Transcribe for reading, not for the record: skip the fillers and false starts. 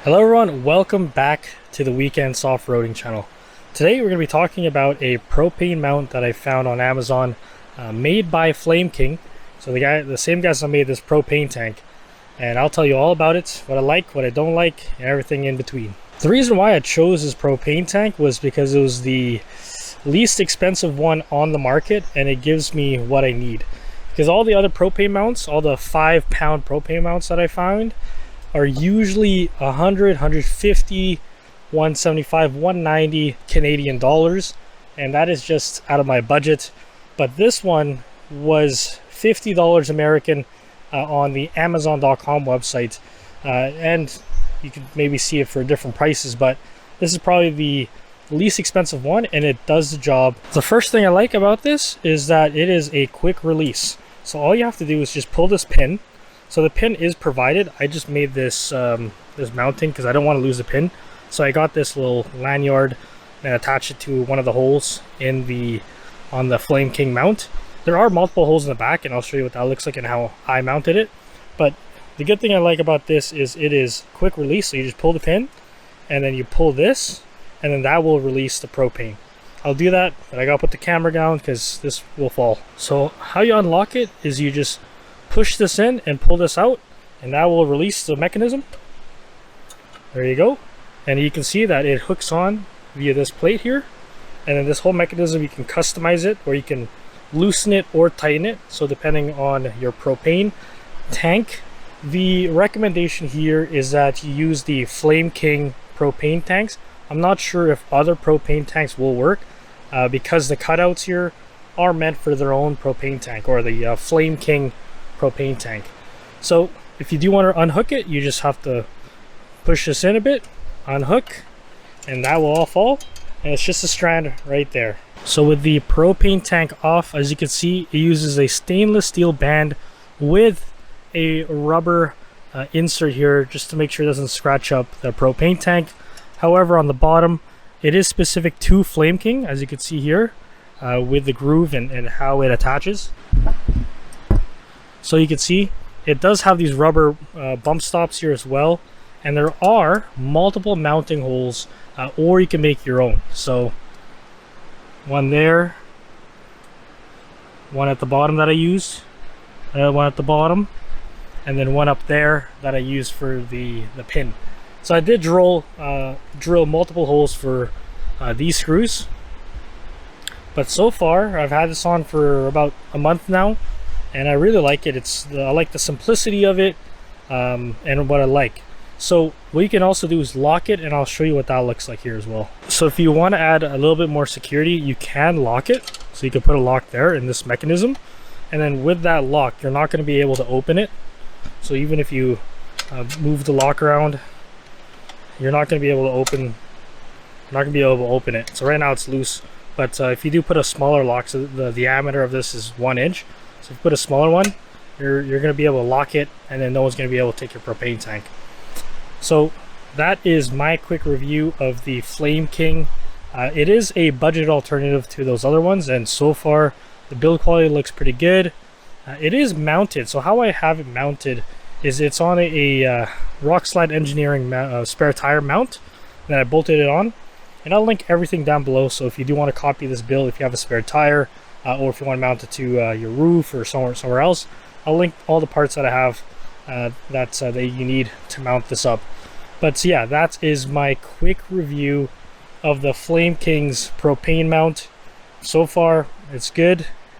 Hello everyone, welcome back to the Weekend Soft-Roading channel. Today we're going to be talking about a propane mount that I found on Amazon, made by Flame King. So the same guys that made this propane tank, and I'll tell you all about it, what I like, what I don't like, and everything in between. The reason why I chose this propane tank was because it was the least expensive one on the market, and it gives me what I need. Because all the other propane mounts, all the 5-pound propane mounts that I found, are usually 100, 150, 175, 190 Canadian dollars, and that is just out of my budget. But this one was $50 American on the Amazon.com website, and you can maybe see it for different prices, but this is probably the least expensive one, and it does the job. The first thing I like about this is that it is a quick release. So all you have to do is just pull this pin. So the pin is provided. I just made this this mounting because I don't want to lose the pin. So I got this little lanyard and attached it to one of the holes on the Flame King mount. There are multiple holes in the back, and I'll show you what that looks like and how I mounted it. But the good thing I like about this is it is quick release. So you just pull the pin, and then you pull this, and then that will release the propane. I'll do that, but I gotta put the camera down because this will fall. So how you unlock it is you just push this in and pull this out, and that will release the mechanism. There you go, and you can see that it hooks on via this plate here, and then this whole mechanism, you can customize it, or you can loosen it or tighten it, so depending on your propane tank. The recommendation here is that you use the Flame King propane tanks. I'm not sure if other propane tanks will work, because the cutouts here are meant for their own propane tank, or the Flame King propane tank. So if you do want to unhook it, you just have to push this in a bit, unhook, and that will all fall, and it's just a strand right there. So with the propane tank off, as you can see, it uses a stainless steel band with a rubber insert here just to make sure it doesn't scratch up the propane tank. However, on the bottom, it is specific to Flame King, as you can see here, with the groove and how it attaches. So you can see it does have these rubber bump stops here as well, and there are multiple mounting holes, or you can make your own. So one there, one at the bottom that I used, another one at the bottom, and then one up there that I used for the pin. So I did drill multiple holes for these screws, but so far I've had this on for about a month now, and I really like it. I like the simplicity of it, and what I like. So what you can also do is lock it, and I'll show you what that looks like here as well. So if you want to add a little bit more security, you can lock it. So you can put a lock there in this mechanism, and then with that lock, you're not going to be able to open it. So even if you move the lock around, you're not going to be able to open it. So right now it's loose, but if you do put a smaller lock, so the diameter of this is 1 inch. So if you put a smaller one, you're going to be able to lock it, and then no one's going to be able to take your propane tank. So that is my quick review of the Flame King. It is a budget alternative to those other ones, and so far the build quality looks pretty good. It is mounted. So how I have it mounted is it's on a Rockslide Engineering spare tire mount that I bolted it on, and I'll link everything down below. So if you do want to copy this build, if you have a spare tire, or if you want to mount it to your roof or somewhere else, I'll link all the parts that I have that you need to mount this up. But yeah, that is my quick review of the Flame King's propane mount. So far it's good.